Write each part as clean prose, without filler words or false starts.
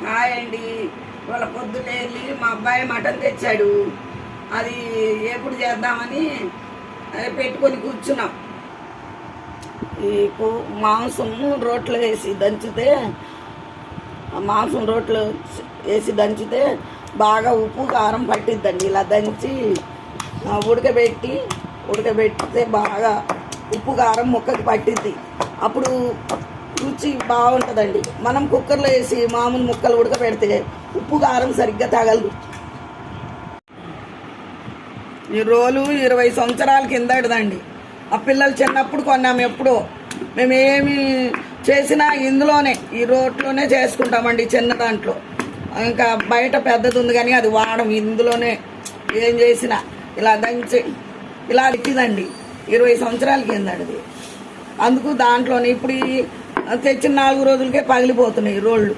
Hi అండి. ఇవాళ పొద్దున్నే వెళ్ళి మా అబ్బాయి మటన్ తెచ్చాడు. అది ఎప్పుడు చేద్దామని పెట్టుకొని కూర్చున్నాం. ఈ మాంసం రోట్లో వేసి దంచితే బాగా ఉప్పు కారం పట్టిద్దండి. ఇలా దంచి ఉడకబెడితే బాగా ఉప్పు కారం ముక్కకి పట్టిద్ది. అప్పుడు రుచి బాగుంటుందండి. మనం కుక్కర్లో వేసి మామూలు ముక్కలు ఉడకబెడితే ఉప్పు కారం సరిగ్గా తగలదు. ఈ రోలు 20 సంవత్సరాల కిందటిదండి. ఆ పిల్లలు చిన్నప్పుడు కొన్నాము. ఎప్పుడో మేము ఏమి చేసినా ఇందులోనే ఈ రోట్లోనే చేసుకుంటామండి. చిన్న దాంట్లో ఇంకా బయట పెద్దది ఉంది కానీ అది వాడం. ఇందులోనే ఏం చేసినా ఇలా దంచి ఇలా ఇచ్చిందండి. 20 సంవత్సరాల కిందటిది. అందుకు దాంట్లోనే ఇప్పుడు తెచ్చిన 4 రోజులకే పగిలిపోతున్నాయి రోళ్ళు.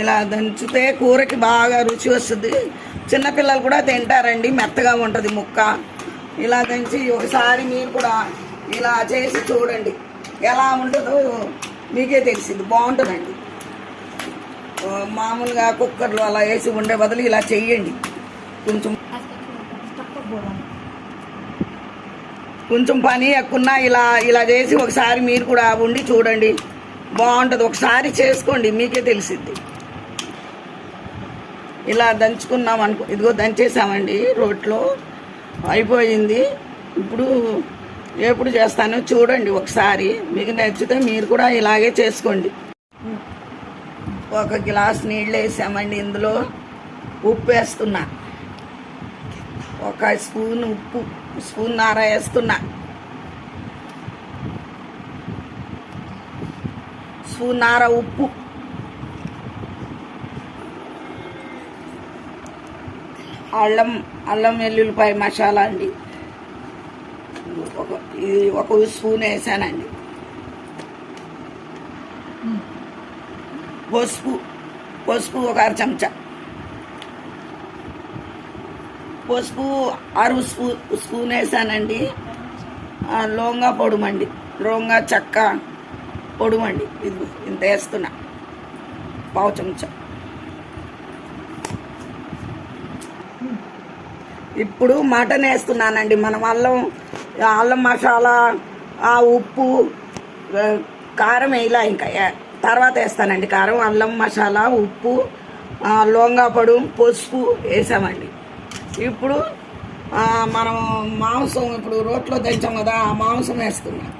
ఇలా దంచితే కూరకి బాగా రుచి వస్తుంది. చిన్నపిల్లలు కూడా తింటారండి. మెత్తగా ఉంటుంది ముక్క. ఇలా దంచి ఒకసారి మీరు కూడా ఇలా చేసి చూడండి. ఎలా ఉంటుందో మీకే తెలిసింది. బాగుంటుందండి. మామూలుగా కుక్కర్లో అలా వేసి ఉండే బదులు ఇలా చెయ్యండి. కొంచెం పని ఎక్కున్నా ఇలా చేసి ఒకసారి మీరు కూడా ఉండి చూడండి. బాగుంటుంది. ఒకసారి చేసుకోండి, మీకే తెలిసిద్ది. ఇలా దంచుకున్నాం అనుకో. ఇదిగో దంచేసామండి. రోట్లో అయిపోయింది. ఇప్పుడు ఎప్పుడు చేస్తానో చూడండి ఒకసారి. మీకు నచ్చితే మీరు కూడా ఇలాగే చేసుకోండి. 1 గ్లాస్ నీళ్ళు వేసామండి. ఇందులో ఉప్పు వేస్తున్నా. 1 స్పూన్ ఉప్పు, స్పూన్నర వేస్తున్నా. స్పూన్నర ఉప్పు, అల్లం వెల్లుల్లిపాయ మసాలా అండి. ఇది 1 స్పూన్ వేసానండి. పసుపు 1 అర చెంచా. పసుపు 1/2 స్పూన్ వేసానండి. లవంగా పొడుమండి, లవంగా చెక్క పొడుమండి. ఇది ఇంత వేస్తున్నా. 1/2 చెంచా. ఇప్పుడు మటన్ వేస్తున్నానండి. మనం అల్లం మసాలా, ఉప్పు, కారం వేయాల. ఇంకా తర్వాత వేస్తానండి కారం. అల్లం మసాలా, ఉప్పు, లవంగా పొడి, పసుపు వేసామండి. ఇప్పుడు మనం మాంసం ఇప్పుడు రోట్లో దంచాం కదా, ఆ మాంసం వేస్తున్నాం.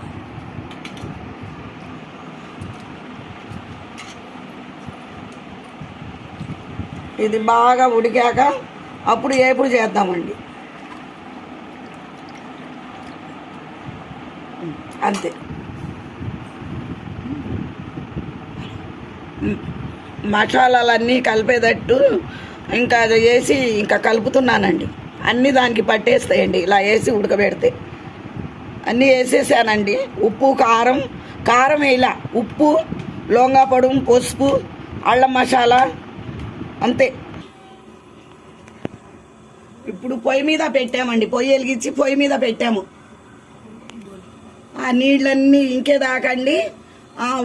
ఇది బాగా ఉడికాక అప్పుడు ఏపుడు చేద్దామండి. అంతే. మసాలాలన్నీ కలిపేటట్టు ఇంకా అది వేసి ఇంకా కలుపుతున్నానండి. అన్నీ దానికి పట్టేస్తాయండి. ఇలా వేసి ఉడకబెడితే అన్నీ వేసేసానండి. ఉప్పు, కారం వేయాల. ఉప్పు, లవంగా పొడి, పసుపు, అల్లం మసాలా, అంతే. ఇప్పుడు పొయ్యి మీద పెట్టామండి. పొయ్యి వెలిగించి పొయ్యి మీద పెట్టాము. ఆ నీళ్ళన్నీ ఇంకేదాకండి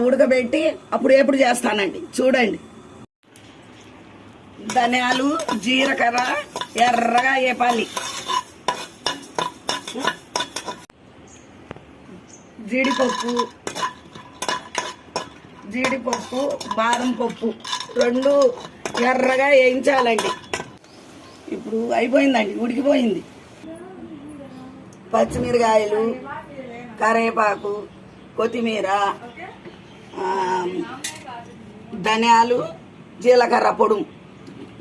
ఉడకబెట్టి అప్పుడు ఎప్పుడు చేస్తానండి చూడండి. ధనియాలు, జీలకర్ర ఎర్రగా వేపాలి. జీడిపప్పు, బాదం పప్పు 2 ఎర్రగా వేయించాలండి. ఇప్పుడు అయిపోయిందండి, ఉడికిపోయింది. పచ్చిమిరకాయలు, కరివేపాకు, కొత్తిమీర, ధనియాలు, జీలకర్ర పొడి,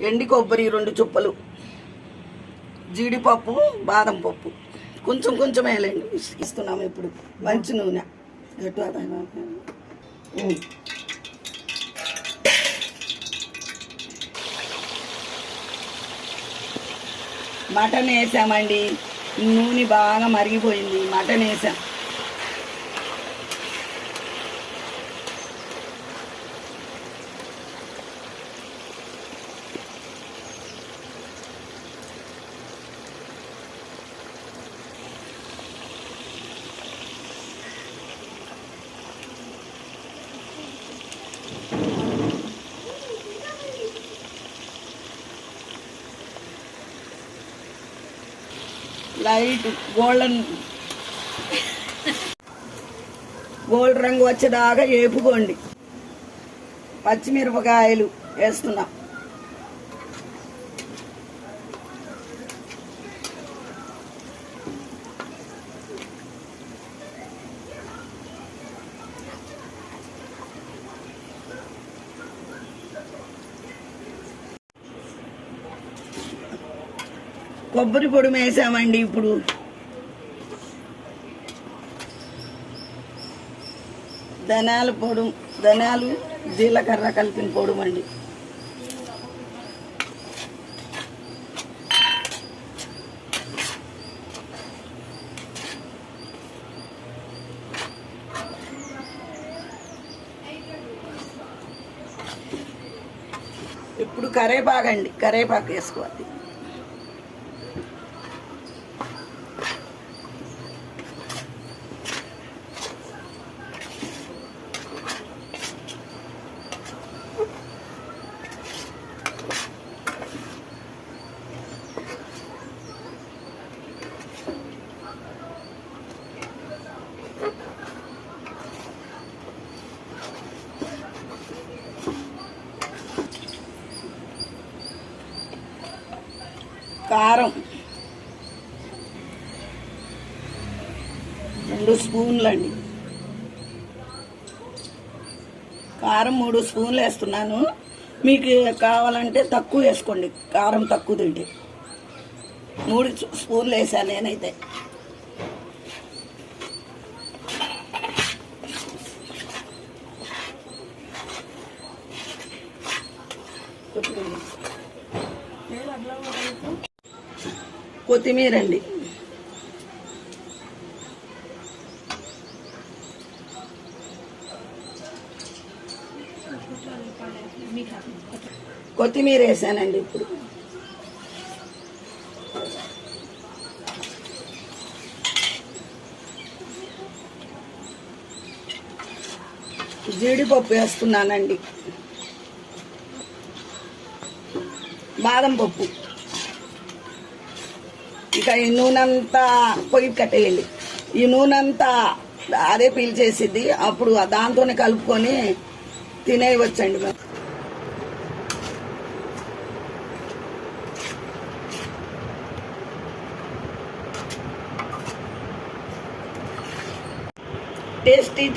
ఎండి కొబ్బరి 2 చుప్పలు, జీడిపప్పు, బాదం పప్పు కొంచెం వేయాలండి. ఇస్తున్నాము ఇప్పుడు మంచి నూనె. మటన్ వేసామండి. నూనె బాగా మరిగిపోయింది. మటన్ వేసాం. లైట్ గోల్డ్ రంగు వచ్చేదాకా వేపుకోండి. పచ్చిమిరపకాయలు వేస్తున్నాం. కొబ్బరి పొడి వేసామండి. ఇప్పుడు ధనియాలు జీలకర్ర కలిపిన పొడి అండి. ఇప్పుడు కరేపాకు వేసుకోవాలి. కారం 2 స్పూన్లు అండి. కారం 3 స్పూన్లు వేస్తున్నాను. మీకు కావాలంటే తక్కువ వేసుకోండి. కారం తక్కువ తింటే 3 స్పూన్లు వేసాను నేనైతే. కొత్తిమీర అండి. కొత్తిమీర వేసానండి. ఇప్పుడు జీడిపప్పు వేస్తున్నానండి. బాదం పప్పు. ఇక ఈ నూనెంతా పొయ్యి కట్టేయండి. ఈ నూనెంతా అదే పీల్చేసిద్ది. అప్పుడు దాంతోనే కలుపుకొని తినేయవచ్చండి మేము.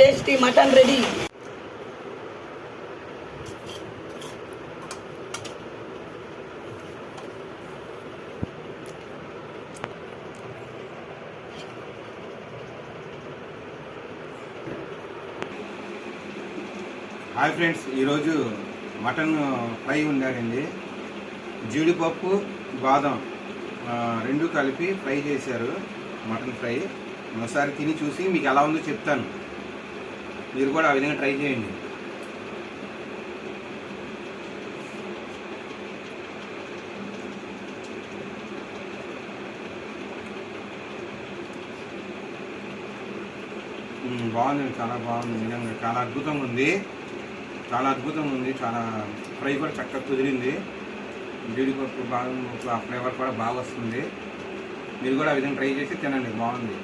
Tasty mutton ready. Hi friends, ఈరోజు మటన్ ఫ్రై ఉండాలండి. జీడిపప్పు బాదం 2 కలిపి ఫ్రై చేశారు. మటన్ ఫ్రై ఒకసారి తిని చూసి మీకు ఎలా ఉందో చెప్తాను. మీరు కూడా ఆ విధంగా ట్రై చేయండి. బాగుంది, చాలా బాగుంది. నిజంగా చాలా అద్భుతంగా ఉంది. చాలా ఫ్రై కూడా చక్కగా కుదిరింది. జీడిపప్పు బాగా ఫ్లేవర్ కూడా బాగా వస్తుంది. మీరు కూడా ఆ విధంగా ట్రై చేసి తినండి, బాగుంది.